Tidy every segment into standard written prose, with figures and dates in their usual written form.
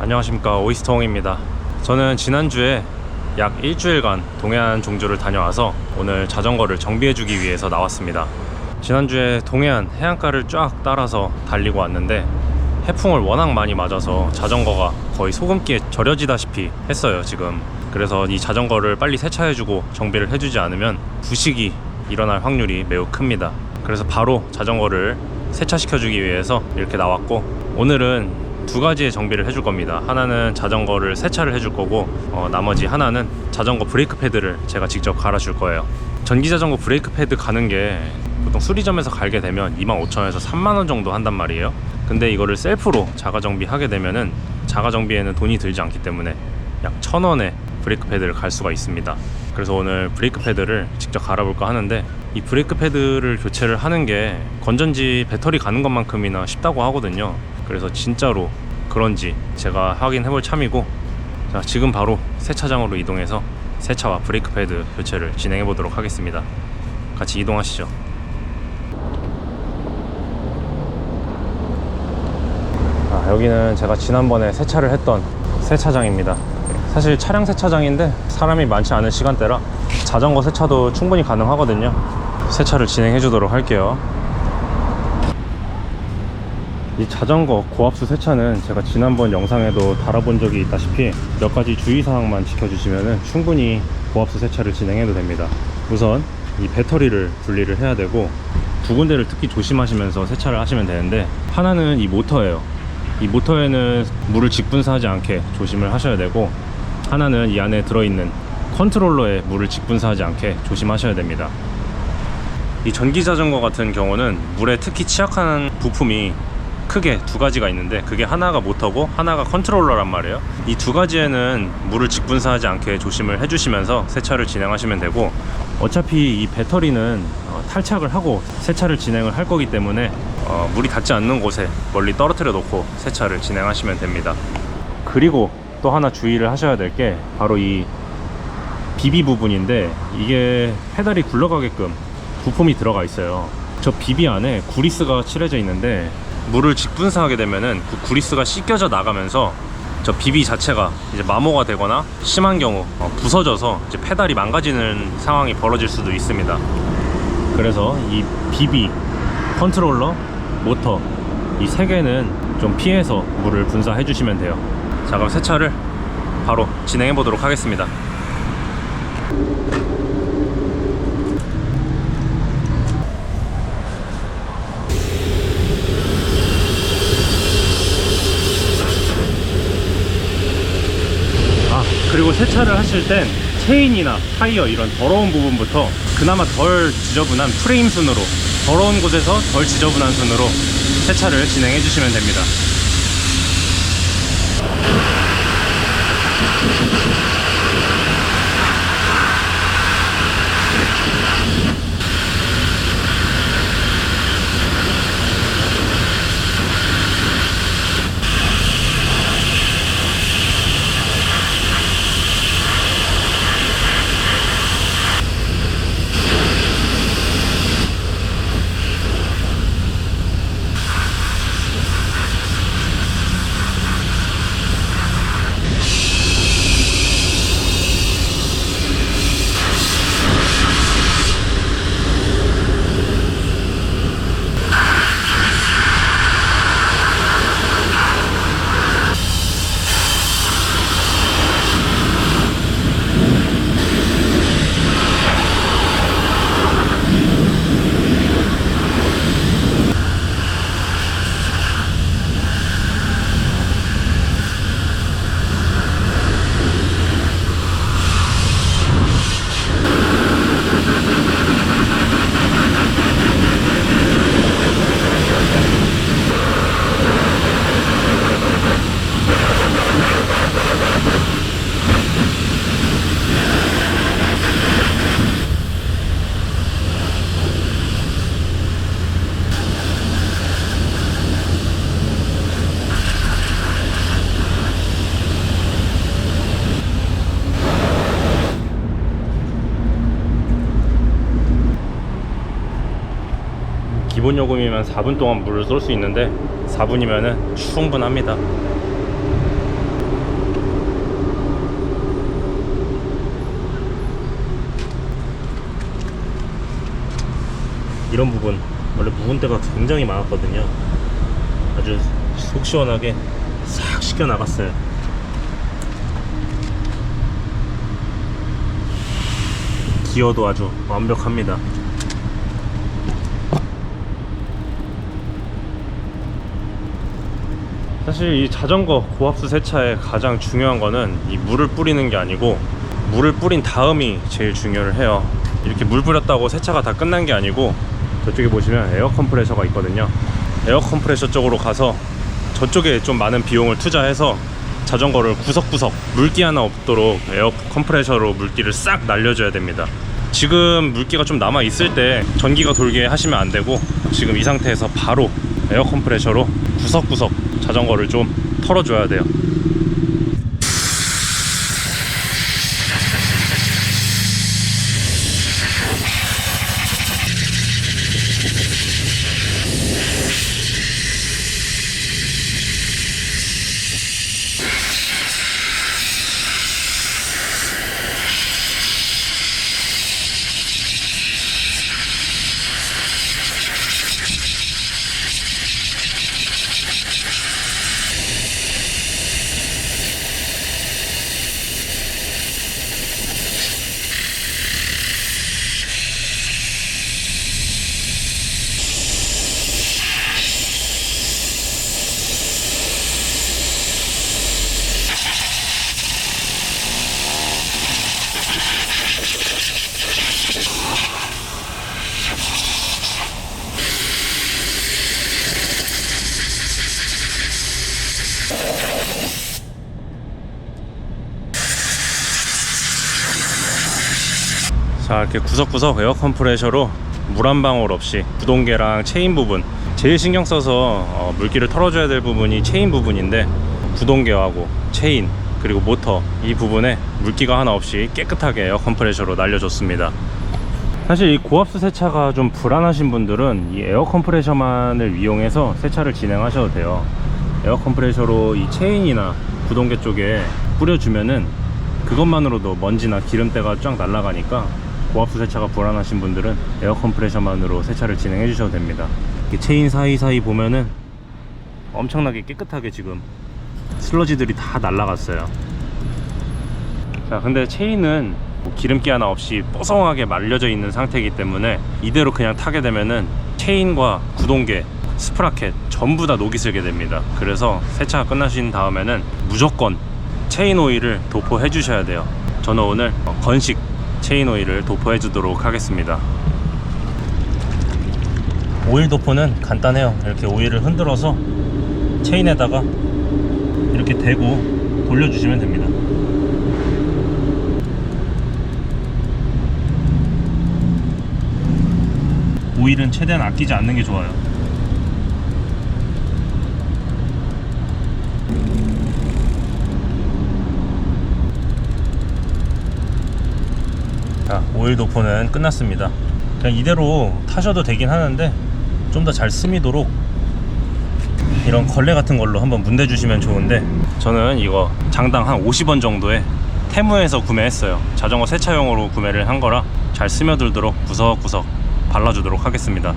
안녕하십니까, 오이스터홍입니다. 저는 지난주에 약 일주일간 동해안 종주를 다녀와서 오늘 자전거를 정비해주기 위해서 나왔습니다. 지난주에 동해안 해안가를 쫙 따라서 달리고 왔는데 해풍을 워낙 많이 맞아서 자전거가 거의 소금기에 절여지다시피 했어요 지금. 그래서 이 자전거를 빨리 세차해주고 정비를 해주지 않으면 부식이 일어날 확률이 매우 큽니다. 그래서 바로 자전거를 세차시켜주기 위해서 이렇게 나왔고, 오늘은 두 가지의 정비를 해줄 겁니다. 하나는 자전거를 세차를 해줄 거고, 나머지 하나는 자전거 브레이크 패드를 제가 직접 갈아줄 거예요. 전기자전거 브레이크 패드 가는 게 보통 수리점에서 갈게 되면 25,000원에서 30,000원 정도 한단 말이에요. 근데 이거를 셀프로 자가정비 하게 되면은 자가정비에는 돈이 들지 않기 때문에 약 1,000원에 브레이크 패드를 갈 수가 있습니다. 그래서 오늘 브레이크 패드를 직접 갈아볼까 하는데, 이 브레이크 패드를 교체를 하는 게 건전지 배터리 가는 것만큼이나 쉽다고 하거든요. 그래서 진짜로 그런지 제가 확인해볼 참이고, 자, 지금 바로 세차장으로 이동해서 세차와 브레이크 패드 교체를 진행해 보도록 하겠습니다. 같이 이동하시죠. 여기는 제가 지난번에 세차를 했던 세차장입니다. 사실 차량 세차장인데 사람이 많지 않은 시간대라 자전거 세차도 충분히 가능하거든요. 세차를 진행해 주도록 할게요. 이 자전거 고압수 세차는 제가 지난번 영상에도 달아본 적이 있다시피 몇 가지 주의사항만 지켜주시면 충분히 고압수 세차를 진행해도 됩니다. 우선 이 배터리를 분리를 해야 되고, 두 군데를 특히 조심하시면서 세차를 하시면 되는데, 하나는 이 모터예요. 이 모터에는 물을 직분사하지 않게 조심을 하셔야 되고, 하나는 이 안에 들어있는 컨트롤러에 물을 직분사하지 않게 조심하셔야 됩니다. 이 전기자전거 같은 경우는 물에 특히 취약한 부품이 크게 두 가지가 있는데, 그게 하나가 모터고 하나가 컨트롤러란 말이에요. 이 두 가지에는 물을 직분사하지 않게 조심을 해주시면서 세차를 진행하시면 되고, 어차피 이 배터리는 탈착을 하고 세차를 진행을 할 거기 때문에 물이 닿지 않는 곳에 멀리 떨어뜨려 놓고 세차를 진행하시면 됩니다. 그리고 또 하나 주의를 하셔야 될 게 바로 이 비비 부분인데, 이게 페달이 굴러가게끔 부품이 들어가 있어요. 저 비비 안에 구리스가 칠해져 있는데, 물을 직분사하게 되면은 그 구리스가 씻겨져 나가면서 저 비비 자체가 이제 마모가 되거나 심한 경우 부서져서 이제 페달이 망가지는 상황이 벌어질 수도 있습니다. 그래서 이 비비, 컨트롤러, 모터 이 세 개는 좀 피해서 물을 분사해 주시면 돼요. 자, 그럼 세차를 바로 진행해 보도록 하겠습니다. 그리고 세차를 하실 땐 체인이나 타이어 이런 더러운 부분부터 그나마 덜 지저분한 프레임 순으로, 더러운 곳에서 덜 지저분한 순으로 세차를 진행해 주시면 됩니다. 기본 요금이면 4분 동안 물을 쏠 수 있는데 4분이면 충분합니다. 이런 부분 원래 묵은 때가 굉장히 많았거든요. 아주 속 시원하게 싹 씻겨 나갔어요. 기어도 아주 완벽합니다. 사실 이 자전거 고압수 세차의 가장 중요한 거는 이 물을 뿌리는 게 아니고 물을 뿌린 다음이 제일 중요를 해요. 이렇게 물 뿌렸다고 세차가 다 끝난 게 아니고 저쪽에 보시면 에어 컴프레셔가 있거든요. 에어 컴프레셔 쪽으로 가서 저쪽에 좀 많은 비용을 투자해서 자전거를 구석구석 물기 하나 없도록 에어 컴프레셔로 물기를 싹 날려줘야 됩니다. 지금 물기가 좀 남아 있을 때 전기가 돌게 하시면 안 되고 지금 이 상태에서 바로 에어 컴프레셔로 구석구석 자전거를 좀 털어줘야 돼요. 자, 이렇게 구석구석 에어 컴프레셔로 물 한 방울 없이 구동계랑 체인 부분, 제일 신경 써서 물기를 털어줘야 될 부분이 체인 부분인데 구동계하고 체인 그리고 모터 이 부분에 물기가 하나 없이 깨끗하게 에어 컴프레셔로 날려줬습니다. 사실 이 고압수 세차가 좀 불안하신 분들은 이 에어 컴프레셔만을 이용해서 세차를 진행하셔도 돼요. 에어 컴프레셔로 이 체인이나 구동계 쪽에 뿌려주면은 그것만으로도 먼지나 기름때가 쫙 날아가니까 고압수 세차가 불안하신 분들은 에어 컴프레셔만으로 세차를 진행해 주셔도 됩니다. 체인 사이사이 보면은 엄청나게 깨끗하게 지금 슬러지들이 다 날아갔어요. 자, 근데 체인은 기름기 하나 없이 뽀송하게 말려져 있는 상태이기 때문에 이대로 그냥 타게 되면은 체인과 구동계, 스프라켓 전부 다 녹이 슬게 됩니다. 그래서 세차가 끝나신 다음에는 무조건 체인 오일을 도포해 주셔야 돼요. 저는 오늘 건식 체인 오일을 도포해 주도록 하겠습니다. 오일 도포는 간단해요. 이렇게 오일을 흔들어서 체인에다가 이렇게 대고 돌려주시면 됩니다. 오일은 최대한 아끼지 않는 게 좋아요. 자, 오일 도포는 끝났습니다. 그냥 이대로 타셔도 되긴 하는데 좀 더 잘 스미도록 이런 걸레 같은 걸로 한번 문대 주시면 좋은데 저는 이거 장당 한 50원 정도에 테무에서 구매했어요. 자전거 세차용으로 구매를 한 거라 잘 스며들도록 구석구석 발라주도록 하겠습니다.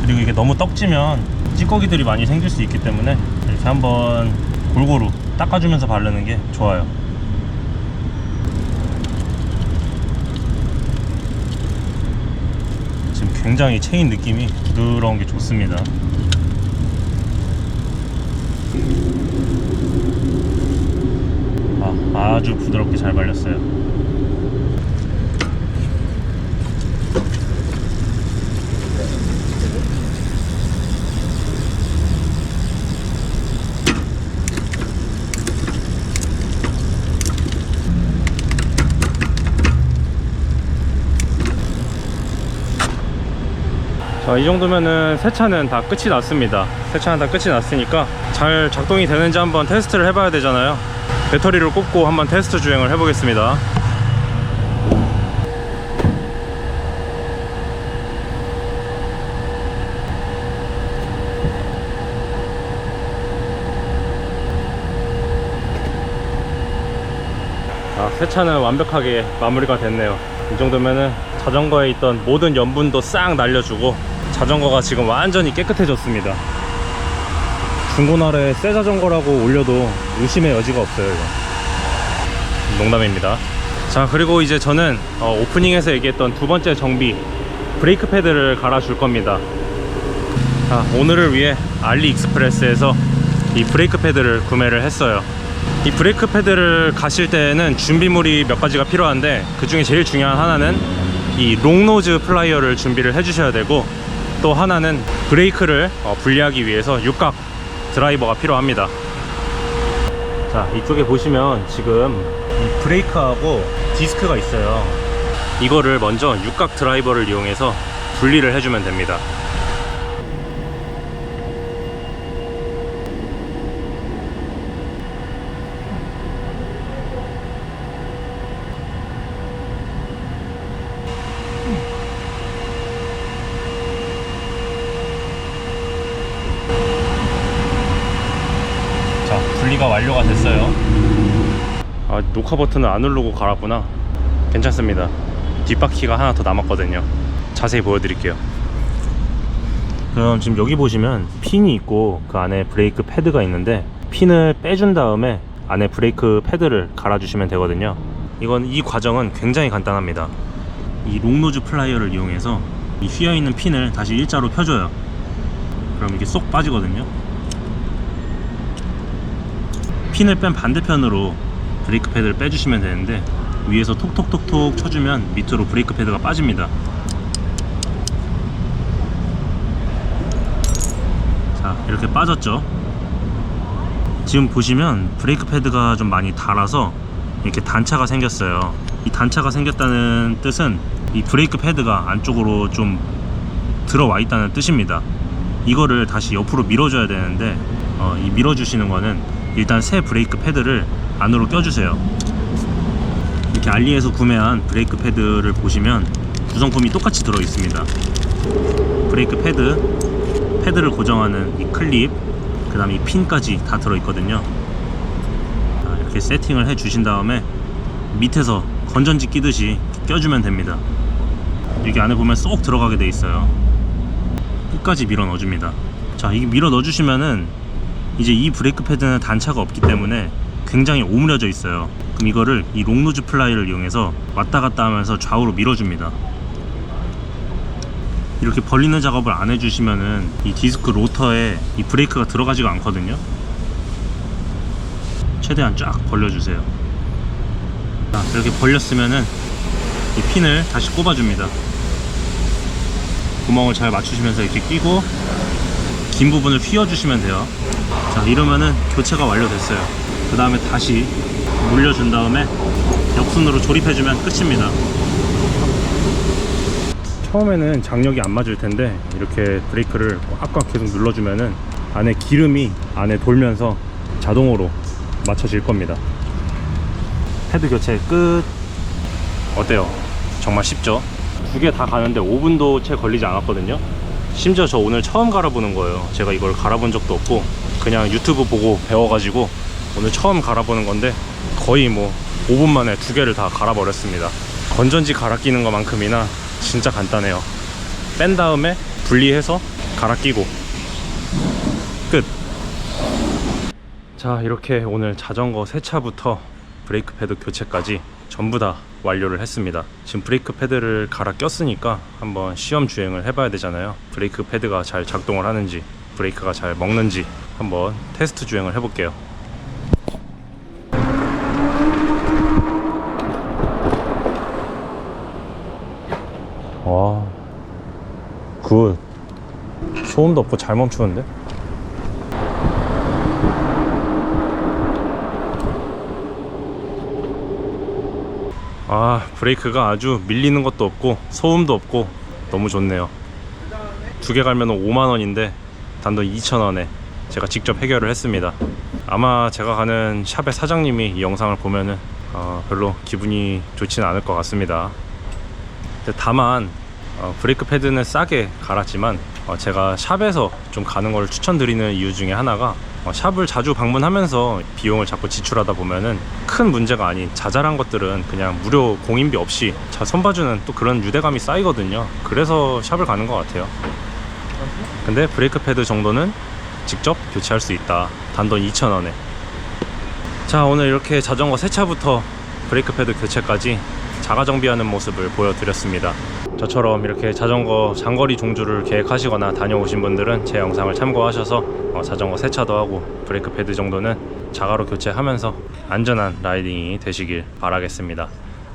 그리고 이게 너무 떡지면 찌꺼기들이 많이 생길 수 있기 때문에 이렇게 한번 골고루 닦아주면서 바르는 게 좋아요. 지금 굉장히 체인 느낌이 부드러운 게 좋습니다. 아주 부드럽게 잘 발렸어요. 자, 이 정도면은 세차는 다 끝이 났습니다. 세차는 다 끝이 났으니까 잘 작동이 되는지 한번 테스트를 해봐야 되잖아요. 배터리를 꽂고 한번 테스트 주행을 해보겠습니다. 세차는 완벽하게 마무리가 됐네요. 이 정도면은 자전거에 있던 모든 염분도 싹 날려주고 자전거가 지금 완전히 깨끗해졌습니다. 중고나라에 새 자전거라고 올려도 의심의 여지가 없어요. 이거 농담입니다. 자, 그리고 이제 저는 오프닝에서 얘기했던 두 번째 정비, 브레이크 패드를 갈아줄 겁니다. 자, 오늘을 위해 알리익스프레스에서 이 브레이크 패드를 구매를 했어요. 이 브레이크 패드를 가실 때는 준비물이 몇 가지가 필요한데, 그 중에 제일 중요한 하나는 이 롱노즈 플라이어를 준비를 해 주셔야 되고, 또 하나는 브레이크를 분리하기 위해서 육각 드라이버가 필요합니다. 자, 이쪽에 보시면 지금 이 브레이크하고 디스크가 있어요. 이거를 먼저 육각 드라이버를 이용해서 분리를 해주면 됩니다. 자, 분리가 완료가 됐어요. 녹화 버튼을 안 누르고 갈았구나. 괜찮습니다. 뒷바퀴가 하나 더 남았거든요. 자세히 보여드릴게요. 그럼 지금 여기 보시면 핀이 있고 그 안에 브레이크 패드가 있는데, 핀을 빼준 다음에 안에 브레이크 패드를 갈아주시면 되거든요. 이 과정은 굉장히 간단합니다. 이 롱노즈 플라이어를 이용해서 이 휘어있는 핀을 다시 일자로 펴줘요. 그럼 이게 쏙 빠지거든요. 핀을 뺀 반대편으로 브레이크 패드를 빼주시면 되는데, 위에서 톡톡톡톡 쳐주면 밑으로 브레이크 패드가 빠집니다. 자, 이렇게 빠졌죠. 지금 보시면 브레이크 패드가 좀 많이 닳아서 이렇게 단차가 생겼어요. 이 단차가 생겼다는 뜻은 이 브레이크 패드가 안쪽으로 좀 들어와 있다는 뜻입니다. 이거를 다시 옆으로 밀어줘야 되는데, 이 밀어주시는 거는 일단 새 브레이크 패드를 안으로 껴주세요. 이렇게 알리에서 구매한 브레이크 패드를 보시면 구성품이 똑같이 들어 있습니다. 브레이크 패드를 고정하는 이 클립, 그 다음에 이 핀까지 다 들어 있거든요. 이렇게 세팅을 해 주신 다음에 밑에서 건전지 끼듯이 껴주면 됩니다. 여기 안에 보면 쏙 들어가게 돼 있어요. 끝까지 밀어 넣어줍니다. 자, 이게 밀어 넣어주시면은 이제 이 브레이크 패드는 단차가 없기 때문에 굉장히 오므려져 있어요. 그럼 이거를 이 롱노즈 플라이를 이용해서 왔다 갔다 하면서 좌우로 밀어줍니다. 이렇게 벌리는 작업을 안 해주시면은 이 디스크 로터에 이 브레이크가 들어가지가 않거든요. 최대한 쫙 벌려주세요. 자, 이렇게 벌렸으면은 이 핀을 다시 꼽아줍니다. 구멍을 잘 맞추시면서 이렇게 끼고 긴 부분을 휘어주시면 돼요. 자, 이러면은 교체가 완료됐어요. 그 다음에 다시 물려준 다음에 역순으로 조립해주면 끝입니다. 처음에는 장력이 안 맞을 텐데, 이렇게 브레이크를 꽉꽉 계속 눌러주면은 안에 기름이 안에 돌면서 자동으로 맞춰질 겁니다. 패드 교체 끝. 어때요? 정말 쉽죠? 두 개 다 가는데 5분도 채 걸리지 않았거든요. 심지어 저 오늘 처음 갈아보는 거예요. 제가 이걸 갈아본 적도 없고 그냥 유튜브 보고 배워가지고 오늘 처음 갈아보는 건데, 거의 뭐 5분 만에 두 개를 다 갈아버렸습니다. 건전지 갈아 끼는 것만큼이나 진짜 간단해요. 뺀 다음에 분리해서 갈아 끼고 끝. 자, 이렇게 오늘 자전거 세차부터 브레이크 패드 교체까지 전부 다 완료를 했습니다. 지금 브레이크 패드를 갈아 꼈으니까 한번 시험 주행을 해봐야 되잖아요. 브레이크 패드가 잘 작동을 하는지, 브레이크가 잘 먹는지 한번 테스트 주행을 해볼게요. 와, 굿. 소음도 없고 잘 멈추는데? 브레이크가 아주 밀리는 것도 없고 소음도 없고 너무 좋네요. 두 개 갈면 5만원인데 단돈 2,000원에 제가 직접 해결을 했습니다. 아마 제가 가는 샵의 사장님이 이 영상을 보면은 별로 기분이 좋지는 않을 것 같습니다. 다만 브레이크 패드는 싸게 갈았지만 제가 샵에서 좀 가는 걸 추천드리는 이유 중에 하나가 샵을 자주 방문하면서 비용을 자꾸 지출하다 보면은 큰 문제가 아닌 자잘한 것들은 그냥 무료 공인비 없이 손봐주는 또 그런 유대감이 쌓이거든요. 그래서 샵을 가는 것 같아요. 근데 브레이크 패드 정도는 직접 교체할 수 있다. 단돈 2,000원에. 자, 오늘 이렇게 자전거 세차부터 브레이크 패드 교체까지 자가 정비하는 모습을 보여드렸습니다. 저처럼 이렇게 자전거 장거리 종주를 계획하시거나 다녀오신 분들은 제 영상을 참고하셔서 자전거 세차도 하고 브레이크 패드 정도는 자가로 교체하면서 안전한 라이딩이 되시길 바라겠습니다.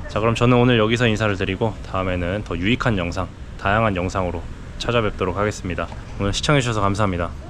자, 그럼 저는 오늘 여기서 인사를 드리고 다음에는 더 유익한 영상, 다양한 영상으로 찾아뵙도록 하겠습니다. 오늘 시청해주셔서 감사합니다.